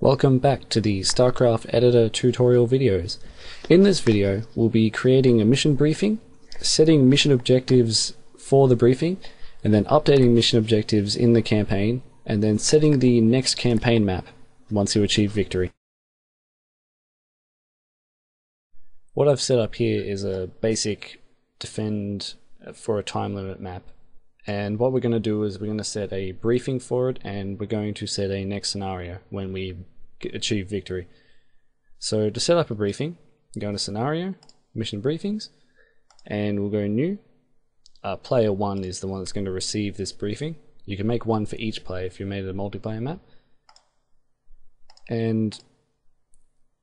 Welcome back to the Stacraft editor tutorial videos. In this video we'll be creating a mission briefing, setting mission objectives for the briefing, and then updating mission objectives in the campaign, and then setting the next campaign map once you achieve victory. What I've set up here is a basic defend for a time limit map. And what we're going to do is we're going to set a briefing for it, and we're going to set a next scenario when we achieve victory. So to set up a briefing, go into scenario, mission briefings, and we'll go new. Player 1 is the one that's going to receive this briefing. You can make one for each player if you made it a multiplayer map. And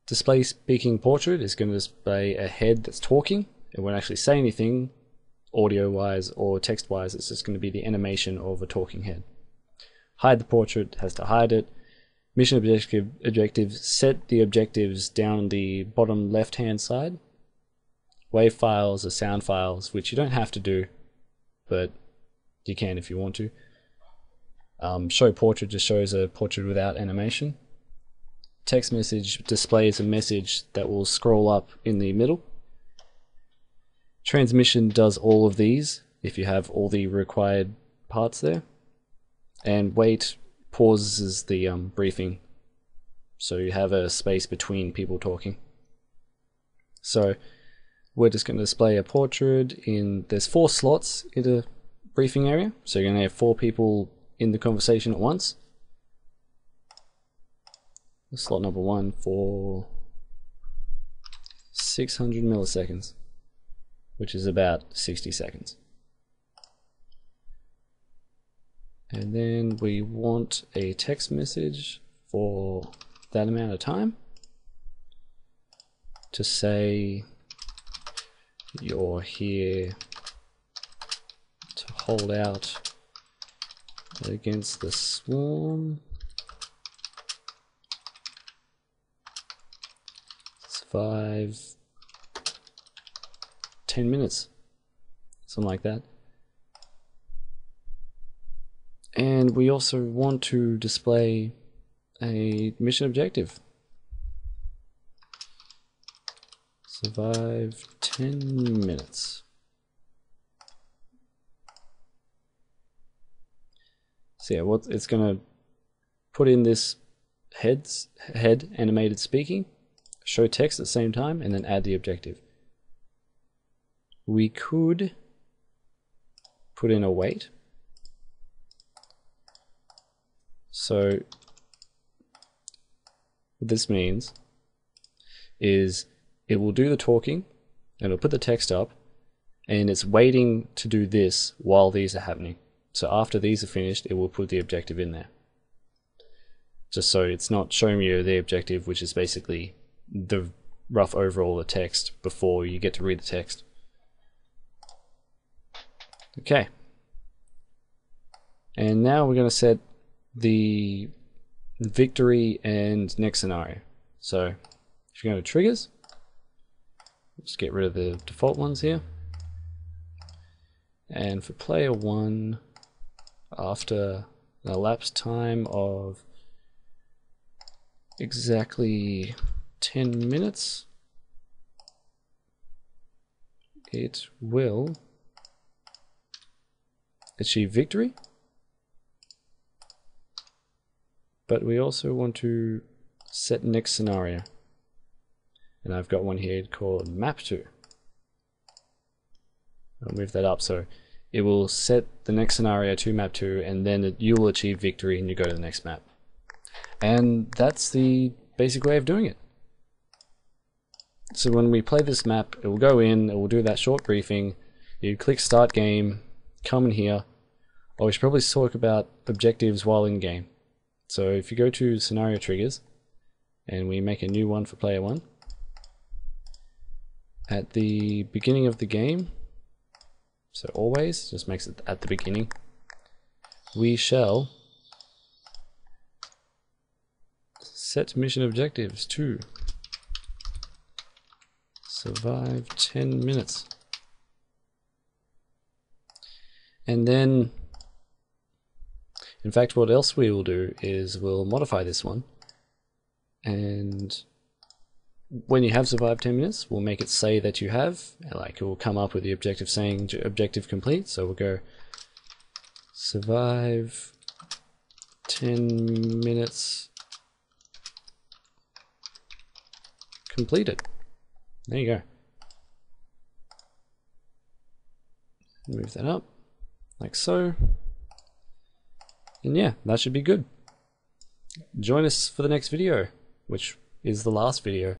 display speaking portrait is going to display a head that's talking. It won't actually say anything audio wise or text wise, it's just going to be the animation of a talking head. Hide the portrait has to hide it. Mission objectives, set the objectives down the bottom left hand side. Wave files are sound files, which you don't have to do, but you can if you want to. Show portrait just shows a portrait without animation. Text message displays a message that will scroll up in the middle. Transmission does all of these if you have all the required parts there. And wait pauses the briefing, so you have a space between people talking. So we're just going to display a portrait there's 4 slots in the briefing area, so you're going to have 4 people in the conversation at once. Slot number 1 for 600 milliseconds, which is about 60 seconds. And then we want a text message for that amount of time to say you're here to hold out against the swarm, survive 10 minutes, something like that. And we also want to display a mission objective. Survive 10 minutes. So yeah, what it's going to put in this head animated speaking, show text at the same time, and then add the objective. We could put in a wait. So what this means is it will do the talking and it'll put the text up, and it's waiting to do this while these are happening. So after these are finished, it will put the objective in there. Just so it's not showing you the objective, which is basically the rough overall of the text before you get to read the text. Okay. And now we're going to set the victory and next scenario. So if you go to triggers, let's get rid of the default ones here. And for player 1, after an elapsed time of exactly 10 minutes, it will achieve victory. But we also want to set next scenario. And I've got one here called map 2. I'll move that up so it will set the next scenario to map 2, and then you will achieve victory and you go to the next map. And that's the basic way of doing it. So when we play this map, it will go in, it will do that short briefing, you click start game, come in here. Oh, we should probably talk about objectives while in game. So if you go to scenario triggers and we make a new one for player 1, at the beginning of the game, so always just makes it at the beginning, we shall set mission objectives to survive 10 minutes. And then In fact, what else we will do is we'll modify this one And when you have survived 10 minutes, we'll make it say that you have, like it will come up with the objective saying objective complete. So we'll go survive 10 minutes completed. There you go. Move that up like so. And yeah, that should be good. Join us for the next video, which is the last video.